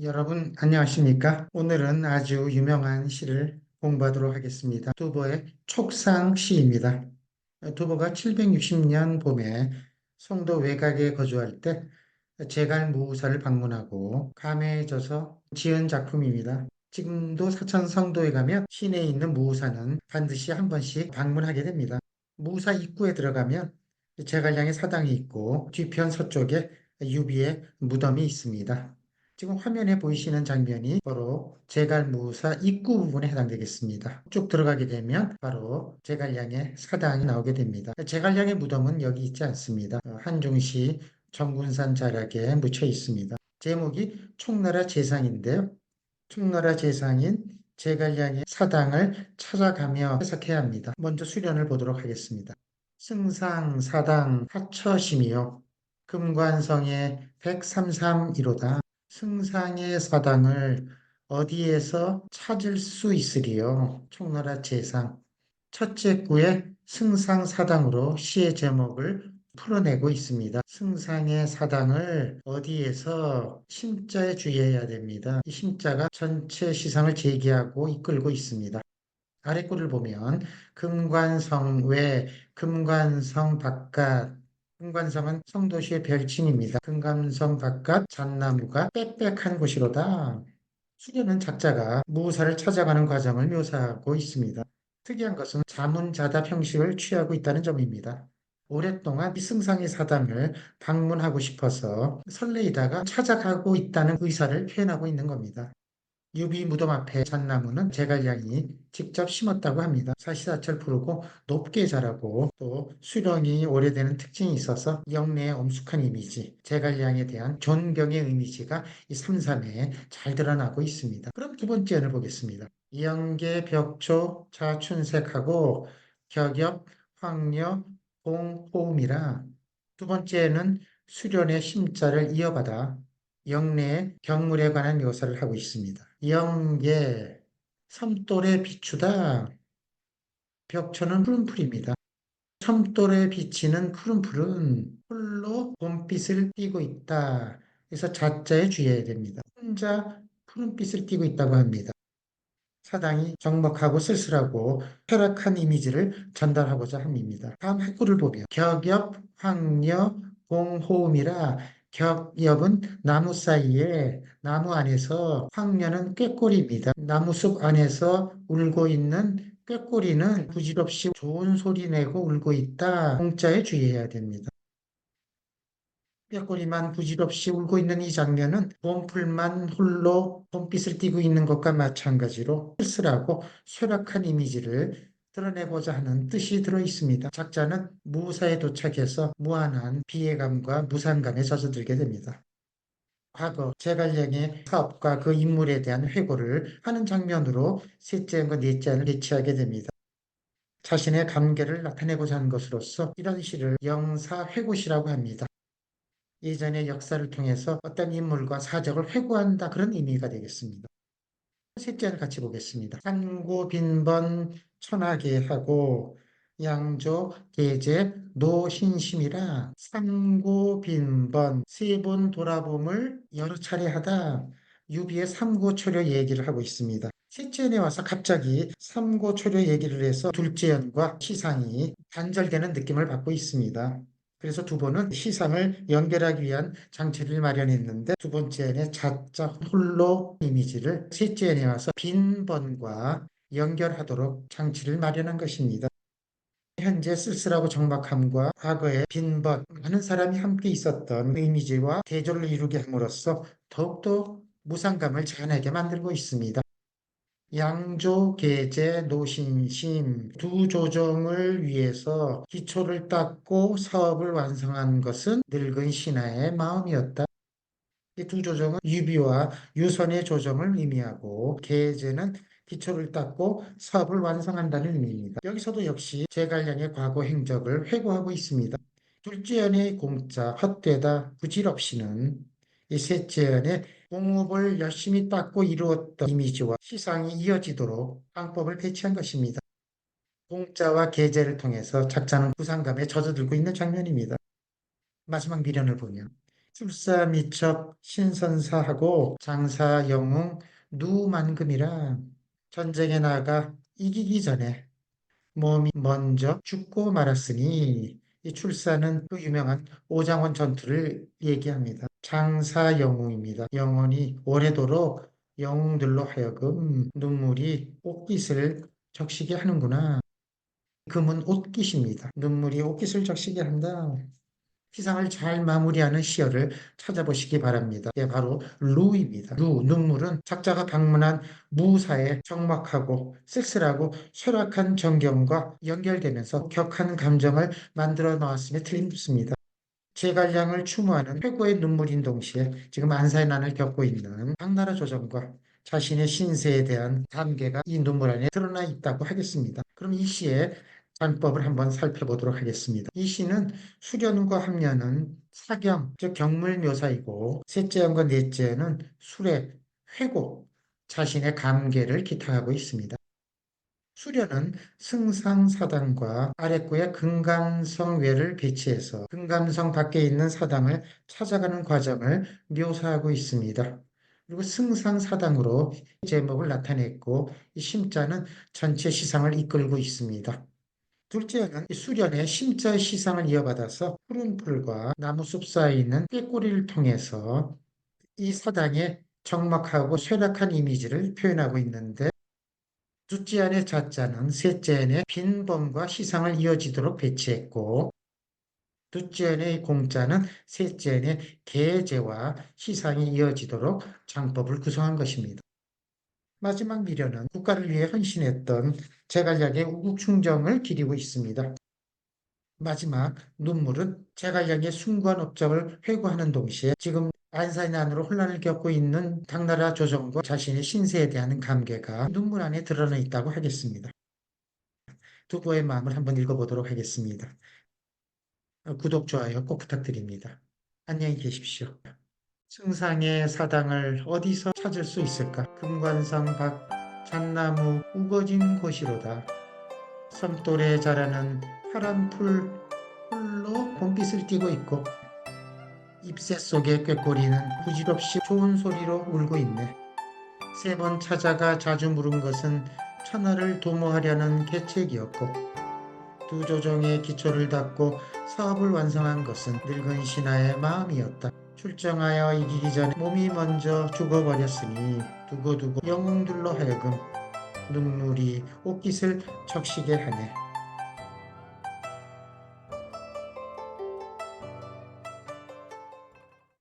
여러분, 안녕하십니까? 오늘은 아주 유명한 시를 공부하도록 하겠습니다. 두보의 촉상시입니다. 두보가 760년 봄에 송도 외곽에 거주할 때 제갈무우사를 방문하고 감회해져서 지은 작품입니다. 지금도 사천 성도에 가면 시내에 있는 무우사는 반드시 한 번씩 방문하게 됩니다. 무우사 입구에 들어가면 제갈량의 사당이 있고 뒤편 서쪽에 유비의 무덤이 있습니다. 지금 화면에 보이시는 장면이 바로 제갈무사 입구 부분에 해당되겠습니다. 쭉 들어가게 되면 바로 제갈량의 사당이 나오게 됩니다. 제갈량의 무덤은 여기 있지 않습니다. 한중시 정군산 자락에 묻혀 있습니다. 제목이 총나라 재상인데요. 총나라 재상인 제갈량의 사당을 찾아가며 해석해야 합니다. 먼저 수련을 보도록 하겠습니다. 승상 사당 하처심이요 금관성의 133이로다. 승상의 사당을 어디에서 찾을 수 있으리요? 총나라 재상. 첫째 구에 승상 사당으로 시의 제목을 풀어내고 있습니다. 승상의 사당을 어디에서 심자에 주의해야 됩니다. 이 심자가 전체 시상을 제기하고 이끌고 있습니다. 아래 글을 보면 금관성 외, 금관성 바깥, 금관성은 성도시의 별칭입니다. 금관성 바깥 잣나무가 빽빽한 곳이로다. 수련은 작자가 무사를 찾아가는 과정을 묘사하고 있습니다. 특이한 것은 자문자답 형식을 취하고 있다는 점입니다. 오랫동안 이 승상의 사당을 방문하고 싶어서 설레이다가 찾아가고 있다는 의사를 표현하고 있는 겁니다. 유비 무덤 앞에 잣나무는 제갈량이 직접 심었다고 합니다. 사시사철 푸르고 높게 자라고 또 수령이 오래되는 특징이 있어서 영내의 엄숙한 이미지, 제갈량에 대한 존경의 이미지가 이 삼삼에 잘 드러나고 있습니다. 그럼 두 번째 연을 보겠습니다. 영계 벽초 자춘색하고 격엽 황려 공호음이라 두 번째는 수련의 심자를 이어받아 영내의 경물에 관한 묘사를 하고 있습니다. 영계, 섬돌에 비추다. 벽초는 푸른풀입니다. 섬돌에 비치는 푸른풀은 홀로 봄빛을 띠고 있다. 그래서 자자에 주의해야 됩니다. 혼자 푸른빛을 띠고 있다고 합니다. 사당이 적막하고 쓸쓸하고 쾌락한 이미지를 전달하고자 함입니다. 다음 해구를 보면 격엽, 황려, 공호음이라 격엽은 나무 사이에 나무 안에서 황려는 꾀꼬리입니다. 나무숲 안에서 울고 있는 꾀꼬리는 부질없이 좋은 소리 내고 울고 있다. 공자에 주의해야 됩니다. 꾀꼬리만 부질없이 울고 있는 이 장면은 봄풀만 홀로 봄빛을 띠고 있는 것과 마찬가지로 쓸쓸하고 쇠락한 이미지를 드러내고자 하는 뜻이 들어 있습니다. 작자는 무사에 도착해서 무한한 비애감과 무상감에 젖어들게 됩니다. 과거 제갈량의 사업과 그 인물에 대한 회고를 하는 장면으로 셋째 안과 넷째 안을 배치하게 됩니다. 자신의 감개를 나타내고자 하는 것으로서 이런 시를 영사회고시라고 합니다. 예전의 역사를 통해서 어떤 인물과 사적을 회고한다 그런 의미가 되겠습니다. 셋째를 같이 보겠습니다. 산고 빈번 천하계하고 양조 계제 노신심이라 산고 빈번 세 번 돌아봄을 여러 차례 하다 유비의 삼고초려 얘기를 하고 있습니다. 셋째 연에 와서 갑자기 삼고초려 얘기를 해서 둘째 연과 시상이 단절되는 느낌을 받고 있습니다. 그래서 두 번은 시상을 연결하기 위한 장치를 마련했는데 두 번째에 자자 홀로 이미지를 셋째에 와서 빈번과 연결하도록 장치를 마련한 것입니다. 현재 쓸쓸하고 적막함과 과거의 빈번, 많은 사람이 함께 있었던 이미지와 대조를 이루게 함으로써 더욱더 무상감을 자아내게 만들고 있습니다. 양조, 계제, 노신심 두 조정을 위해서 기초를 닦고 사업을 완성한 것은 늙은 신하의 마음이었다. 이 두 조정은 유비와 유선의 조정을 의미하고 계제는 기초를 닦고 사업을 완성한다는 의미입니다. 여기서도 역시 제갈량의 과거 행적을 회고하고 있습니다. 둘째 연의 공자 헛되다 부질없이는 이 셋째 연의 공업을 열심히 닦고 이루었던 이미지와 시상이 이어지도록 방법을 배치한 것입니다. 공자와 계제를 통해서 작자는 부상감에 젖어들고 있는 장면입니다. 마지막 미련을 보면 출사 미첩 신선사하고 장사 영웅 누만금이라 전쟁에 나가 이기기 전에 몸이 먼저 죽고 말았으니 이 출사는 그 유명한 오장원 전투를 얘기합니다. 장사 영웅입니다. 영원히 오래도록 영웅들로 하여금 눈물이 옷깃을 적시게 하는구나. 금은 옷깃입니다. 눈물이 옷깃을 적시게 한다. 피상을 잘 마무리하는 시어를 찾아보시기 바랍니다. 예, 바로 루입니다. 루, 눈물은 작자가 방문한 무사의 적막하고 쓸쓸하고 쇠락한 전경과 연결되면서 격한 감정을 만들어 놓았음에 틀림없습니다. 제갈량을 추모하는 최고의 눈물인 동시에 지금 안사의 난을 겪고 있는 당나라 조정과 자신의 신세에 대한 감개가 이 눈물 안에 드러나 있다고 하겠습니다. 그럼 이 시의 관법을 한번 살펴보도록 하겠습니다. 이 시는 수련과 합련은 사경, 즉 경물 묘사이고 셋째 연과 넷째는 수레, 회고, 자신의 감개를 기탁하고 있습니다. 수련은 승상사당과 아랫구에 금감성외를 배치해서 금감성 밖에 있는 사당을 찾아가는 과정을 묘사하고 있습니다. 그리고 승상사당으로 제목을 나타냈고 이 심자는 전체 시상을 이끌고 있습니다. 둘째는 수련의 심자의 시상을 이어받아서 푸른 풀과 나무숲 사이에 있는 꾀꼬리를 통해서 이 사당의 적막하고 쇠락한 이미지를 표현하고 있는데 둘째 안의 자자는 셋째 안의 빈범과 시상을 이어지도록 배치했고 둘째 안의 공자는 셋째 안의 계제와 시상이 이어지도록 장법을 구성한 것입니다. 마지막 미련은 국가를 위해 헌신했던 제갈량의 우국충정을 기리고 있습니다. 마지막 눈물은 제갈량의 숭고한 업적을 회고하는 동시에 지금 안사의 난으로 혼란을 겪고 있는 당나라 조정과 자신의 신세에 대한 감개가 눈물 안에 드러나 있다고 하겠습니다. 두부의 마음을 한번 읽어보도록 하겠습니다. 구독, 좋아요 꼭 부탁드립니다. 안녕히 계십시오. 승상의 사당을 어디서 찾을 수 있을까? 금관성 밖 잣나무 우거진 곳이로다. 섬돌에 자라는 파란 풀로 봄빛을 띠고 있고 잎새 속의 꾀꼬리는 부질없이 좋은 소리로 울고 있네. 세 번 찾아가 자주 물은 것은 천하를 도모하려는 계책이었고 두 조정의 기초를 닦고 사업을 완성한 것은 늙은 신하의 마음이었다. 출정하여 이기기 전에 몸이 먼저 죽어버렸으니 두고두고 영웅들로 하여금 눈물이 옷깃을 적시게 하네.